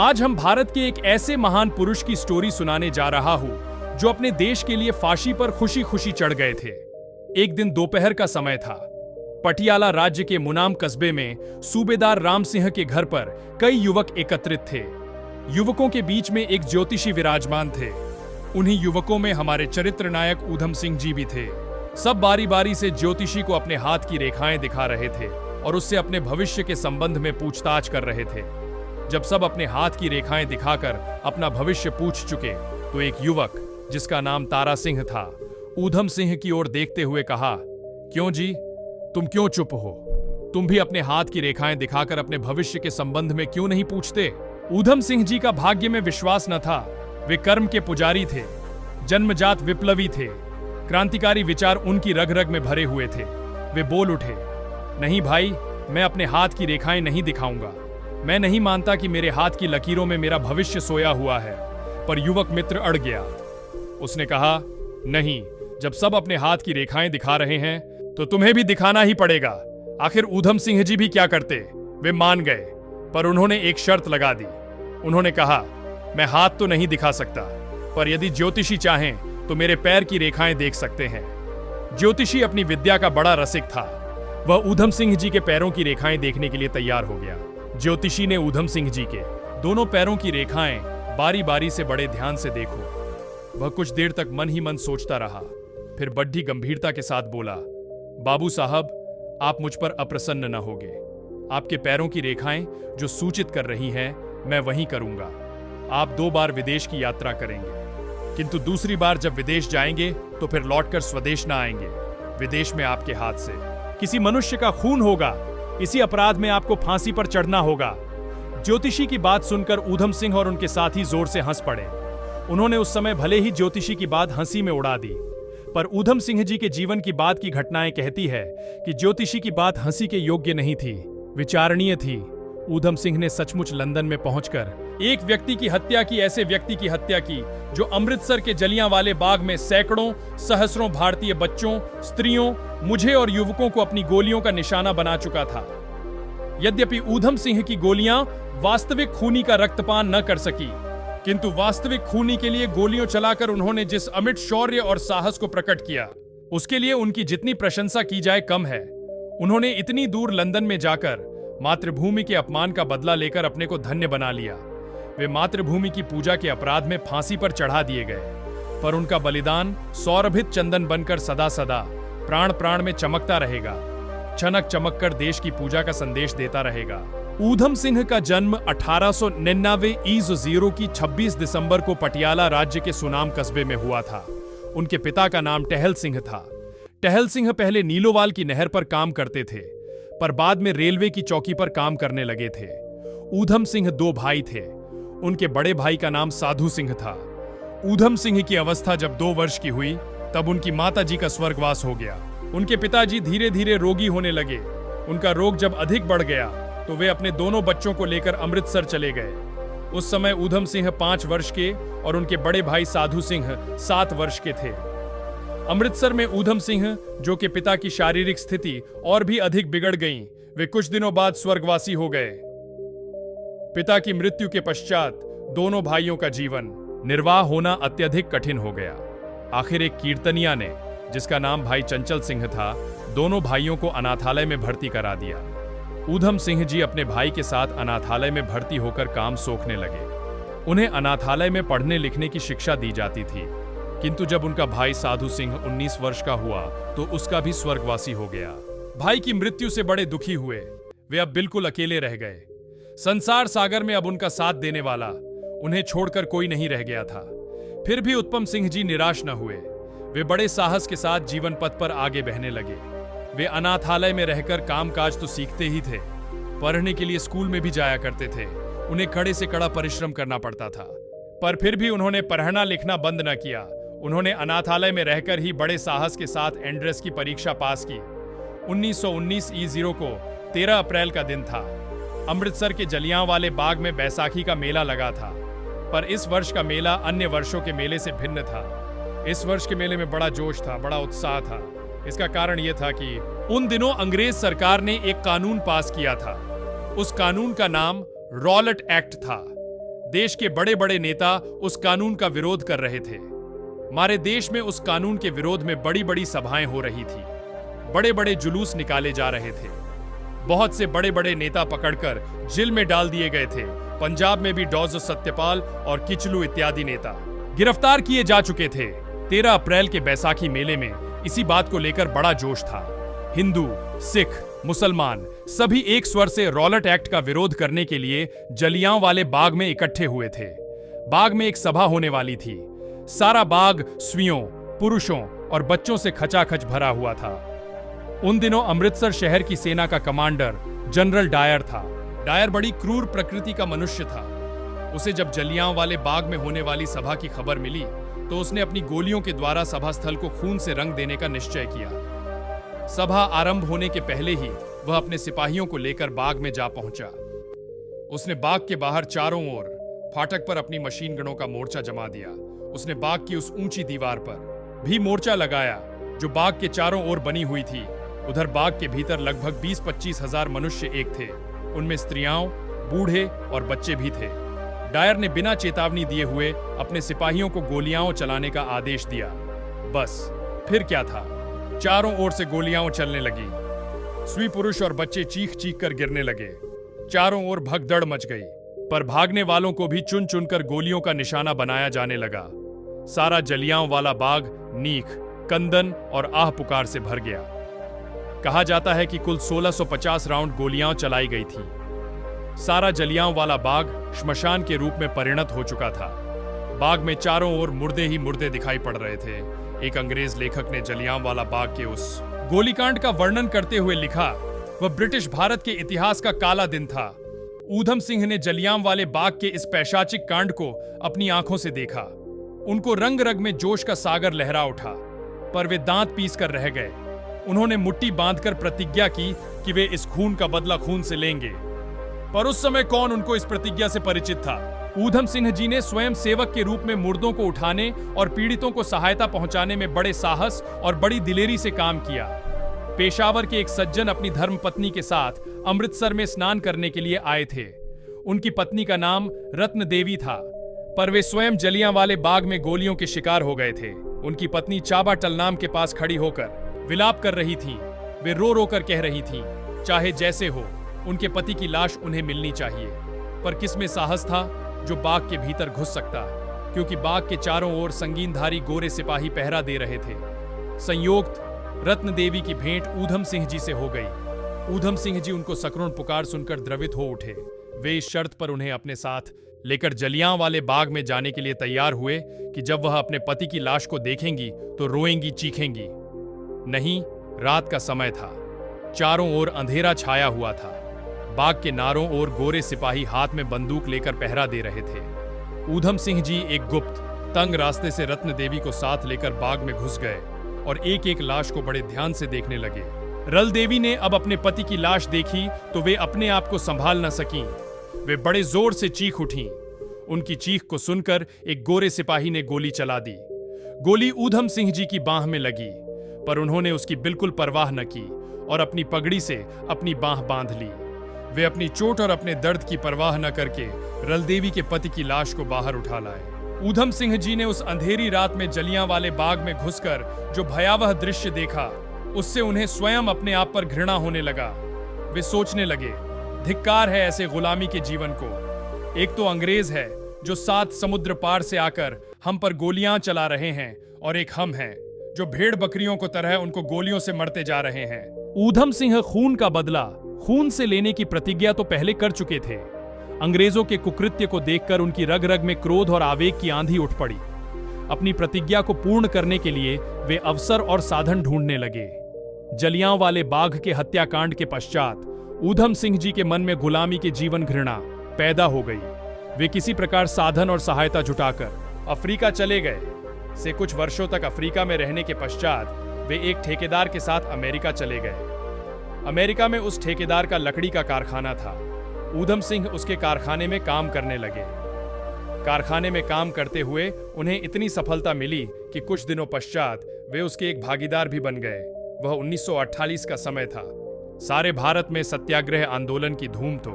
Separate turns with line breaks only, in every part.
आज हम भारत के एक ऐसे महान पुरुष की स्टोरी सुनाने जा रहा हूं जो अपने देश के लिए फांसी पर खुशी खुशी चढ़ गए थे। एक दिन दोपहर का समय था। पटियाला राज्य के मुनाम कस्बे में सूबेदार राम सिंह के घर पर कई युवक एकत्रित थे। युवकों के बीच में एक ज्योतिषी विराजमान थे। उन्हीं युवकों में हमारे चरित्र नायक ऊधम सिंह जी भी थे। सब बारी बारी से ज्योतिषी को अपने हाथ की रेखाएं दिखा रहे थे और उससे अपने भविष्य के संबंध में पूछताछ कर रहे थे। जब सब अपने हाथ की रेखाएं दिखाकर अपना भविष्य पूछ चुके तो एक युवक जिसका नाम तारा सिंह था, ऊधम सिंह की ओर देखते हुए कहा, क्यों जी, तुम क्यों चुप हो? तुम भी अपने हाथ की रेखाएं दिखाकर अपने भविष्य के संबंध में क्यों नहीं पूछते? ऊधम सिंह जी का भाग्य में विश्वास न था। वे कर्म के पुजारी थे, जन्मजात विप्लवी थे। क्रांतिकारी विचार उनकी रग रग में भरे हुए थे। वे बोल उठे, नहीं भाई, मैं अपने हाथ की रेखाएं नहीं दिखाऊंगा। मैं नहीं मानता कि मेरे हाथ की लकीरों में मेरा भविष्य सोया हुआ है। पर युवक मित्र अड़ गया। उसने कहा, नहीं, जब सब अपने हाथ की रेखाएं दिखा रहे हैं तो तुम्हें भी दिखाना ही पड़ेगा। आखिर ऊधम सिंह जी भी क्या करते? वे मान गए, पर उन्होंने एक शर्त लगा दी। उन्होंने कहा, मैं हाथ तो नहीं दिखा सकता, पर यदि ज्योतिषी चाहें तो मेरे पैर की रेखाएं देख सकते हैं। ज्योतिषी अपनी विद्या का बड़ा रसिक था। वह ऊधम सिंह जी के पैरों की रेखाएं देखने के लिए तैयार हो गया। ज्योतिषी ने ऊधम सिंह जी के दोनों पैरों की रेखाएं बारी बारी से बड़े ध्यान से देखो। वह कुछ देर तक मन ही मन सोचता रहा, फिर बड़ी गंभीरता के साथ बोला, बाबू साहब, आप मुझ पर अप्रसन्न न होगे। आपके पैरों की रेखाएं जो सूचित कर रही हैं, मैं वही करूंगा। आप 2 बार विदेश की यात्रा करेंगे, किंतु दूसरी बार जब विदेश जाएंगे तो फिर लौटकर स्वदेश न आएंगे। विदेश में आपके हाथ से किसी मनुष्य का खून होगा। इसी अपराध में आपको फांसी पर चढ़ना होगा। ज्योतिषी की बात सुनकर ऊधम सिंह और उनके साथी जोर से हंस पड़े। उन्होंने उस समय भले ही ज्योतिषी की बात हंसी में उड़ा दी, पर ऊधम सिंह जी के जीवन की बात की घटनाएं कहती है कि ज्योतिषी की बात हंसी के योग्य नहीं थी, विचारणीय थी। ऊधम सिंह ने सचमुच लंदन में पहुंचकर एक व्यक्ति की हत्या की, ऐसे व्यक्ति की हत्या की जो अमृतसर के जलियांवाले बाग में सैकड़ों सहस्रों भारतीय बच्चों, स्त्रियों, मुझे और युवकों को अपनी गोलियों का निशाना बना चुका था। यद्यपि ऊधम सिंह की गोलियां वास्तविक खूनी का रक्तपान न कर सकी, किंतु वास्तविक खूनी के लिए गोलियों चलाकर उन्होंने जिस अमिट शौर्य और साहस को प्रकट किया, उसके लिए उनकी जितनी प्रशंसा की जाए कम है। उन्होंने इतनी दूर लंदन में जाकर मातृभूमि के अपमान का बदला लेकर अपने को धन्य बना लिया। वे मातृभूमि की पूजा के अपराध में फांसी पर चढ़ा दिए गए, पर उनका बलिदान सौरभित चंदन बनकर सदा सदा प्राण प्राण में चमकता रहेगा, चनक चमक कर देश की पूजा का संदेश देता रहेगा। ऊधम सिंह का जन्म 1899 ईज़ की 26 दिसंबर को पटियाला राज्य के सुनाम कस्बे में हुआ था। उनके पिता का नाम टहल सिंह था। टहल सिंह पहले नीलोवाल की नहर पर काम करते थे, पर बाद में रेलवे की चौकी पर काम करने लगे थे। ऊधम सिंह 2 भाई थे। उनके बड़े भाई का नाम साधु सिंह था। ऊधम सिंह की अवस्था जब 2 वर्ष की हुई तब उनकी माता जी का स्वर्गवास हो गया। उनके पिताजी धीरे धीरे रोगी होने लगे। उनका रोग जब अधिक बढ़ गया तो वे अपने दोनों बच्चों को लेकर अमृतसर चले गए। उस समय ऊधम सिंह 5 वर्ष के और उनके बड़े भाई साधु सिंह 7 वर्ष के थे। अमृतसर में ऊधम सिंह, जो कि पिता की शारीरिक स्थिति और भी अधिक बिगड़ गई, वे कुछ दिनों बाद स्वर्गवासी हो गए। पिता की मृत्यु के पश्चात दोनों भाइयों का जीवन निर्वाह होना अत्यधिक कठिन हो गया। आखिर एक कीर्तनिया ने, जिसका नाम भाई चंचल सिंह था, दोनों भाइयों को अनाथालय में भर्ती करा दिया। ऊधम सिंह जी अपने भाई के साथ अनाथालय में भर्ती होकर काम सोखने लगे। उन्हें अनाथालय में पढ़ने लिखने की शिक्षा दी जाती थी, किंतु जब उनका भाई साधु सिंह 19 वर्ष का हुआ तो उसका भी स्वर्गवासी हो गया। भाई की मृत्यु से बड़े दुखी हुए। वे अब बिल्कुल अकेले रह गए। संसार सागर में अब उनका साथ देने वाला, उन्हें छोड़कर कोई नहीं रह गया था। फिर भी उत्तम सिंह जी निराश न हुए। वे बड़े साहस के साथ जीवन पथ पर आगे बहने लगे। वे अनाथालय में रहकर कामकाज तो सीखते ही थे, पढ़ने के लिए स्कूल में भी जाया करते थे। उन्हें कड़े से कड़ा परिश्रम करना पड़ता था, पर फिर भी उन्होंने पढ़ना लिखना बंद न किया। उन्होंने अनाथालय में रहकर ही बड़े साहस के साथ एंट्रेंस की परीक्षा पास की। 1919 ईज़ को 13 अप्रैल का दिन था। अमृतसर के जलियांवाले बाग में बैसाखी का मेला लगा था, पर इस वर्ष का मेला अन्य वर्षों के मेले से भिन्न था। इस वर्ष के मेले में बड़ा जोश था, बड़ा उत्साह था। इसका कारण यह था कि उन दिनों अंग्रेज सरकार ने एक कानून पास किया था। उस कानून का नाम रॉलेट एक्ट था। देश के बड़े बड़े नेता उस कानून का विरोध कर रहे थे। हमारे देश में उस कानून के विरोध में बड़ी बड़ी सभाएं हो रही थी, बड़े बड़े जुलूस निकाले जा रहे थे। बहुत से बड़े बड़े नेता पकड़कर जेल में डाल दिए गए थे। पंजाब में भी डॉज सत्यपाल और किचलू इत्यादि नेता गिरफ्तार किए जा चुके थे। 13 अप्रैल के बैसाखी मेले में इसी बात को लेकर बड़ा जोश था। हिंदू, सिख, मुसलमान सभी एक स्वर से रॉलेट एक्ट का विरोध करने के लिए जलियांवाले बाग में इकट्ठे हुए थे। बाग में एक सभा होने वाली थी। सारा बाग स्त्रियों, पुरुषों और बच्चों से खचाखच भरा हुआ था। उन दिनों अमृतसर शहर की सेना का कमांडर जनरल डायर था। डायर बड़ी क्रूर प्रकृति का मनुष्य था। उसे जब जलियांवाले बाग में होने वाली सभा की खबर मिली तो उसने अपनी गोलियों के द्वारा सभा स्थल को खून से रंग देने का निश्चय किया। सभा आरंभ होने के पहले ही वह अपने सिपाहियों को लेकर बाग में जा पहुंचा। उसने बाग के बाहर चारों ओर फाटक पर अपनी मशीन गनों का मोर्चा जमा दिया। उसने बाग की उस ऊंची दीवार पर भी मोर्चा लगाया जो बाग के चारों ओर बनी हुई थी। उधर बाग के भीतर लगभग 20-25 हजार मनुष्य एक थे। उनमें स्त्रियां, बूढ़े और बच्चे भी थे। डायर ने बिना चेतावनी दिए हुए अपने सिपाहियों को गोलियां चलाने का आदेश दिया। बस फिर क्या था, चारों ओर से गोलियां चलने लगी। स्त्री पुरुष और बच्चे चीख चीख कर गिरने लगे। चारों ओर भगदड़ मच गई, पर भागने वालों को भी चुन चुनकर गोलियों का निशाना बनाया जाने लगा। सारा जलियांवाला बाग नीख, कंदन और आह पुकार से भर गया। कहा जाता है कि कुल 1650 राउंड गोलियां चलाई गई थी। सारा जलियांवाला बाग श्मशान के रूप में परिणत हो चुका था। बाग में चारों ओर मुर्दे ही मुर्दे दिखाई पड़ रहे थे। एक अंग्रेज लेखक ने जलियांवाला बाग के उस गोलीकांड का वर्णन करते हुए लिखा, वह ब्रिटिश भारत के इतिहास का काला दिन था। ऊधम सिंह ने जलियांवाले बाग के इस पैशाचिक कांड को अपनी आंखों से देखा। उनको रंग रग में जोश का सागर लहरा उठा, पर वे दांत पीस कर रह गए। उन्होंने मुट्ठी बांधकर प्रतिज्ञा की कि वे इस खून का बदला खून से लेंगे। पर उस समय कौन उनको इस प्रतिज्ञा से परिचित था? ऊधम सिंह जी ने स्वयं सेवक के रूप में मुर्दों को उठाने और पीड़ितों को सहायता पहुंचाने में बड़े साहस और बड़ी दिलेरी से काम किया। पेशावर के एक सज्जन अपनी धर्मपत्नी के साथ अमृतसर में स्नान करने के लिए आए थे। उनकी पत्नी का नाम रत्न देवी था, पर वे स्वयं जलियांवाले बाग में गोलियों के शिकार हो गए थे। उनकी पत्नी चाबा टलनाम के पास खड़ी होकर विलाप कर रही थी। वे रो रो कर कह रही थी, चाहे जैसे हो, उनके पति की लाश उन्हें मिलनी चाहिए। पर किसमें साहस था जो बाग के भीतर घुस सकता, क्योंकि बाग के चारों ओर संगीनधारी गोरे सिपाही पहरा दे रहे थे। संयोक्त रत्न देवी की भेंट ऊधम सिंह जी से हो गई। ऊधम सिंह जी उनको सकरुण पुकार सुनकर द्रवित हो उठे। वे इस शर्त पर उन्हें अपने साथ लेकर जलियांवाले बाग में जाने के लिए तैयार हुए कि जब वह अपने पति की लाश को देखेंगी तो रोएंगी, चीखेंगी। नहीं, रात का समय था। चारों ओर अंधेरा छाया हुआ था। बाग के नारों ओर गोरे सिपाही हाथ में बंदूक लेकर पहरा दे रहे थे। ऊधम सिंह जी एक गुप्त तंग रास्ते से रत्न देवी को साथ लेकर बाग में घुस गए और एक एक लाश को बड़े ध्यान से देखने लगे। रल देवी ने अब अपने पति की लाश देखी तो वे अपने आप को संभाल न सकीं। वे बड़े जोर से चीख उठीं। उनकी चीख को सुनकर एक गोरे सिपाही ने गोली चला दी। गोली ऊधम सिंह जी की बांह में लगी, पर उन्होंने उसकी बिल्कुल परवाह न की और अपनी पगड़ी से अपनी बांह बांध ली। वे अपनी चोट और अपने दर्द की परवाह न करके रलदेवी के पति की लाश को बाहर उठा लाए। ऊधम सिंह जी ने उस अंधेरी रात में जलियांवाले बाग में घुसकर जो भयावह दृश्य देखा, उससे उन्हें स्वयं अपने आप पर घृणा होने लगा। वे सोचने लगे, धिक्कार है ऐसे गुलामी के जीवन को। एक तो अंग्रेज है जो 7 समुद्र पार से आकर हम पर गोलियां चला रहे हैं, और एक हम हैं जो भेड़ बकरियों को तरह उनको गोलियों से मरते जा रहे हैं। ऊधम सिंह खून का बदला खून से लेने की प्रतिज्ञा तो पहले कर चुके थे। अंग्रेजों के कुकृत्य को देखकर उनकी रग रग में क्रोध और आवेग की आंधी उठ पड़ी। अपनी प्रतिज्ञा को पूर्ण करने के लिए वे अवसर और साधन ढूंढने लगे। जलियांवाले बाग के हत्याकांड के पश्चात ऊधम सिंह जी के मन में गुलामी के जीवन घृणा पैदा हो गई। वे किसी प्रकार साधन और सहायता जुटाकर अफ्रीका चले गए। से कुछ वर्षों तक अफ्रीका में रहने के पश्चात वे एक ठेकेदार के साथ अमेरिका चले गए। अमेरिका में उस ठेकेदार का लकड़ी का कारखाना था। ऊधम सिंह उसके कारखाने में काम करने लगे। कारखाने में काम करते हुए उन्हें इतनी सफलता मिली कि कुछ दिनों पश्चात वे उसके एक भागीदार भी बन गए। वह 1948 का समय था। सारे भारत में सत्याग्रह आंदोलन की धूम तो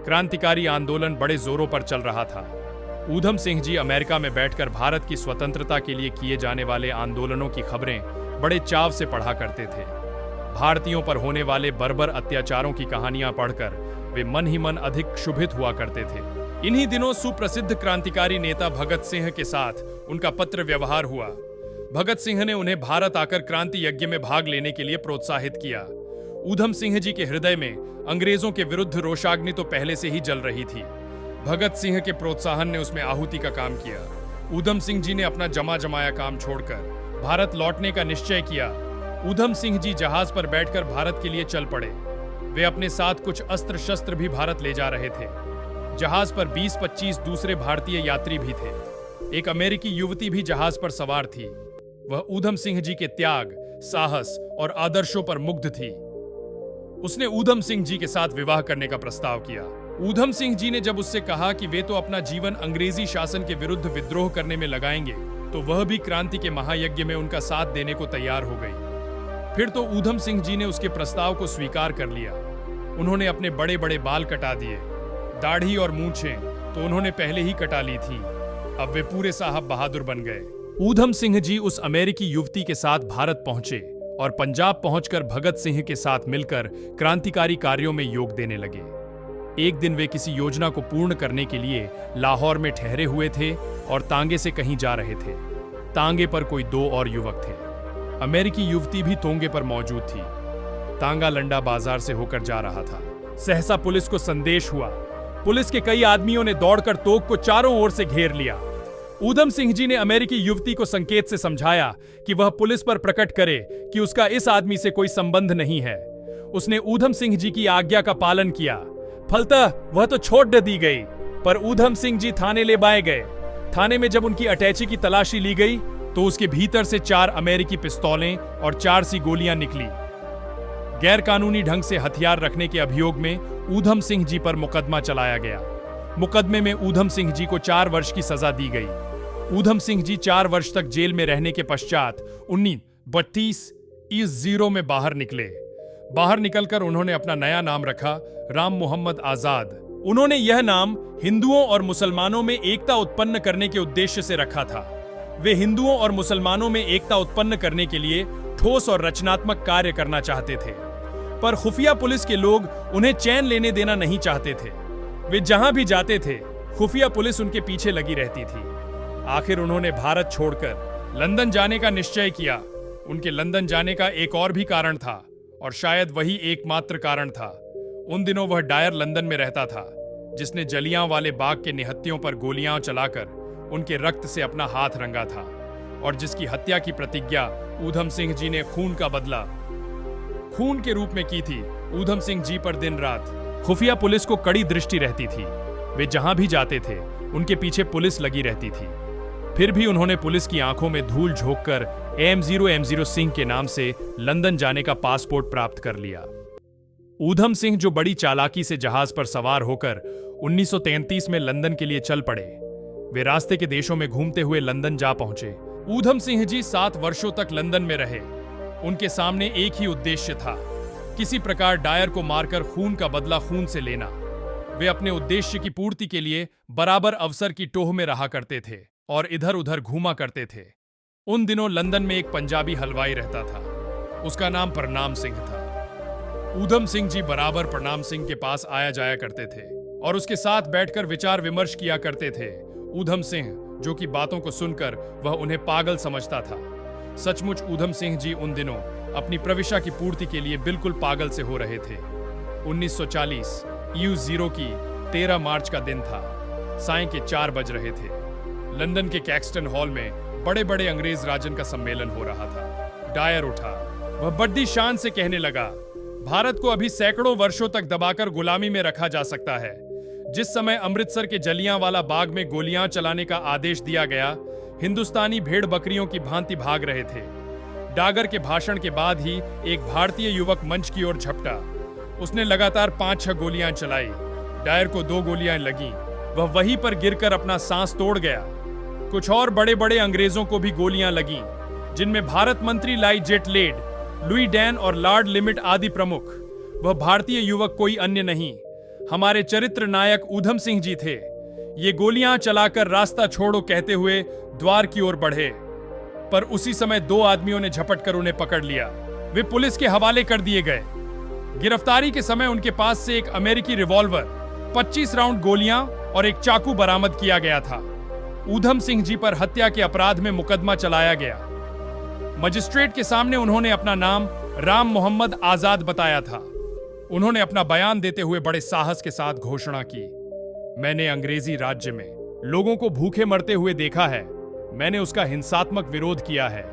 क्रांतिकारी आंदोलन बड़े जोरों पर चल रहा था। ऊधम सिंह जी अमेरिका में बैठकर भारत की स्वतंत्रता के लिए किए जाने वाले आंदोलनों की खबरें बड़े चाव से पढ़ा करते थे। भारतीयों पर होने वाले बर्बर अत्याचारों की कहानियां पढ़कर वे मन ही मन अधिक क्षुभित हुआ करते थे। इन्हीं दिनों सुप्रसिद्ध क्रांतिकारी नेता भगत सिंह के साथ उनका पत्र व्यवहार हुआ। भगत सिंह ने उन्हें भारत आकर क्रांति यज्ञ में भाग लेने के लिए प्रोत्साहित किया। ऊधम सिंह जी के हृदय में अंग्रेजों के विरुद्ध रोषाग्नि तो पहले से ही जल रही थी। भगत सिंह के प्रोत्साहन ने उसमें आहुति का काम किया। ऊधम सिंह जी ने अपना जमा जमाया काम छोड़कर भारत लौटने का निश्चय किया। ऊधम सिंह जी जहाज पर बैठकर भारत के लिए चल पड़े। वे अपने साथ कुछ अस्त्र शस्त्र भी भारत ले जा रहे थे। जहाज पर 20-25 दूसरे भारतीय यात्री भी थे। एक अमेरिकी युवती भी जहाज पर सवार थी। वह ऊधम सिंह जी के त्याग, साहस और आदर्शों पर मुग्ध थी। उसने ऊधम सिंह जी के साथ विवाह करने का प्रस्ताव किया। ऊधम सिंह जी ने जब उससे कहा कि वे तो अपना जीवन अंग्रेजी शासन के विरुद्ध विद्रोह करने में लगाएंगे, तो वह भी क्रांति के महायज्ञ में उनका साथ देने को तैयार हो गई। फिर तो ऊधम सिंह जी ने उसके प्रस्ताव को स्वीकार कर लिया। उन्होंने अपने बड़े बड़े बाल कटा दिए। दाढ़ी और मूंछें तो उन्होंने पहले ही कटा ली थी। अब वे पूरे साहब बहादुर बन गए। ऊधम सिंह जी उस अमेरिकी युवती के साथ भारत पहुंचे और पंजाब पहुंचकर भगत सिंह के साथ मिलकर क्रांतिकारी कार्यों में योग देने लगे। एक दिन वे किसी योजना को पूर्ण करने के लिए लाहौर में ठहरे हुए थे और तांगे से कहीं जा रहे थे। तांगे पर कोई 2 और युवक थे। अमेरिकी युवती भी तोंगे पर मौजूद थी। तांगा लंडा बाजार से होकर जा रहा था। सहसा पुलिस को संदेश हुआ। पुलिस के कई आदमियों ने दौड़कर तोग को चारों ओर से घेर लिया। ऊधम सिंह जी ने अमेरिकी युवती को संकेत से समझाया कि वह पुलिस पर प्रकट करे कि उसका इस आदमी से कोई संबंध नहीं है। उसने ऊधम सिंह जी की आज्ञा का पालन किया। फलतः वह तो छोड़ दी गई, पर ऊधम सिंह जी थाने ले बाए गए। थाने में जब उनकी अटैची की तलाशी ली गई तो उसके भीतर से 4 अमेरिकी पिस्तौलें और 4 सी गोलियां निकली। गैर कानूनी ढंग से हथियार रखने के अभियोग में ऊधम सिंह जी पर मुकदमा चलाया गया। मुकदमे में ऊधम सिंह जी को 4 वर्ष की सजा दी गई। ऊधम सिंह जी 4 वर्ष तक जेल में रहने के पश्चात 1932 में बाहर निकले। बाहर निकलकर उन्होंने अपना नया नाम रखा, राम मोहम्मद आजाद। उन्होंने यह नाम हिंदुओं और मुसलमानों में एकता उत्पन्न करने के उद्देश्य से रखा था। वे हिंदुओं और मुसलमानों में एकता उत्पन्न करने के लिए ठोस और रचनात्मक कार्य करना चाहते थे, पर खुफिया पुलिस के लोग उन्हें चैन लेने देना नहीं चाहते थे। वे जहां भी जाते थे, खुफिया पुलिस उनके पीछे लगी रहती थी। आखिर उन्होंने भारत छोड़कर लंदन जाने का निश्चय किया। उनके लंदन जाने का एक और भी कारण था, और शायद वही एकमात्र कारण था। उन दिनों वह डायर लंदन में रहता था, जिसने जलियांवाले बाग के निहत्थियों पर गोलियां चलाकर उनके रक्त से अपना हाथ रंगा था, और जिसकी हत्या की प्रतिज्ञा ऊधम सिंह जी ने खून के रूप में की थी। ऊधम सिंह जी पर दिन रात खुफिया पुलिस को कड़ी दृष्टि रहती थी। वे जहां भी जाते थे, उनके पीछे पुलिस लगी रहती थी। फिर भी उन्होंने पुलिस की आंखों में धूल झोंककर M0 सिंह के नाम से लंदन जाने का पासपोर्ट प्राप्त कर लिया। ऊधम सिंह, जो बड़ी चालाकी से जहाज पर सवार होकर 1933 में लंदन के लिए चल पड़े, वे रास्ते के देशों में घूमते हुए लंदन जा पहुंचे। ऊधम सिंह जी 7 वर्षों तक लंदन में रहे। उनके सामने एक ही उद्देश्य था, किसी प्रकार डायर को मारकर खून का बदला खून से लेना। वे अपने उद्देश्य की पूर्ति के लिए बराबर अवसर की टोह में रहा करते थे और इधर उधर घूमा करते थे। उन दिनों लंदन में एक पंजाबी हलवाई रहता था। उसका नाम प्रणाम सिंह था। ऊधम सिंह जी बराबर प्रणाम सिंह के पास आया जाया करते थे और उसके साथ बैठकर विचार विमर्श किया करते थे। ऊधम सिंह, जो कि बातों को सुनकर वह उन्हें पागल समझता था। सचमुच ऊधम सिंह जी उन दिनों अपनी प्रविष्टा की पूर्ति के लिए बिल्कुल पागल से हो रहे थे। 1940 U0 की 13 मार्च का दिन था। सायं के 4 बज रहे थे। लंदन के कैक्सटन हॉल में बड़े बड़े अंग्रेज राजन का सम्मेलन हो रहा था। डायर उठा। वह बड़ी शान से कहने लगा, भारत को अभी सैकड़ों वर्षों तक दबाकर गुलामी में रखा जा सकता है। जिस समय अमृतसर के जलियांवाला बाग में गोलियां चलाने का आदेश दिया गया, हिंदुस्तानी भेड़ बकरियों की भांति भाग रहे थे। डागर के भाषण के बाद ही एक भारतीय युवक मंच की ओर झपटा। उसने लगातार 5-6 गोलियां चलाई। डायर को 2 गोलियां लगीं। वह वहीं पर गिरकर अपना सांस तोड़ गया। कुछ और बड़े बड़े अंग्रेजों को भी गोलियां लगीं, जिनमें भारत मंत्री लाई जेटलेड, लुई डैन और लॉर्ड लिमिट आदि प्रमुख। वह भारतीय युवक कोई अन्य नहीं, हमारे चरित्र नायक ऊधम सिंह जी थे। ये गोलियां चलाकर रास्ता छोड़ो कहते हुए द्वार की ओर बढ़े, पर उसी समय 2 आदमियों ने झपट कर उन्हें पकड़ लिया। वे पुलिस के हवाले कर दिए गए। गिरफ्तारी के समय उनके पास से एक अमेरिकी रिवॉल्वर, 25 राउंड गोलियां और एक चाकू बरामद किया गया था। ऊधम सिंह जी पर हत्या के अपराध में मुकदमा चलाया गया। मजिस्ट्रेट के सामने उन्होंने अपना नाम राम मोहम्मद आजाद बताया था। उन्होंने अपना बयान देते हुए बड़े साहस के साथ घोषणा की, मैंने अंग्रेजी राज्य में लोगों को भूखे मरते हुए देखा है। मैंने उसका हिंसात्मक विरोध किया है।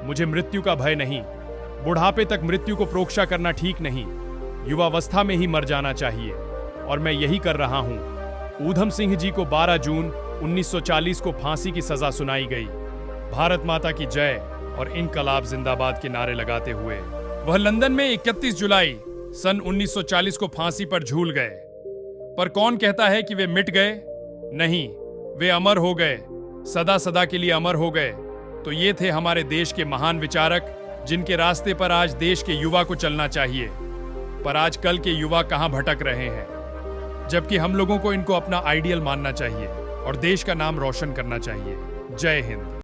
मुझे मृत्यु का भय नहीं। बुढ़ापे तक मृत्यु को प्रोक्षा करना ठीक नहीं। युवावस्था में ही मर जाना चाहिए, और मैं यही कर रहा हूं। ऊधम सिंह जी को 12 जून 1940 को फांसी की सजा सुनाई गई। भारत माता की जय और इनकलाब जिंदाबाद के नारे लगाते हुए वह लंदन में 31 जुलाई सन 1940 को फांसी पर झूल गए। पर कौन कहता है कि वे मिट गए? नहीं, वे अमर हो गए, सदा सदा के लिए अमर हो गए। तो ये थे हमारे देश के महान विचारक, जिनके रास्ते पर आज देश के युवा को चलना चाहिए। पर आज कल के युवा कहां भटक रहे हैं, जबकि हम लोगों को इनको अपना आइडियल मानना चाहिए और देश का नाम रोशन करना चाहिए। जय हिंद।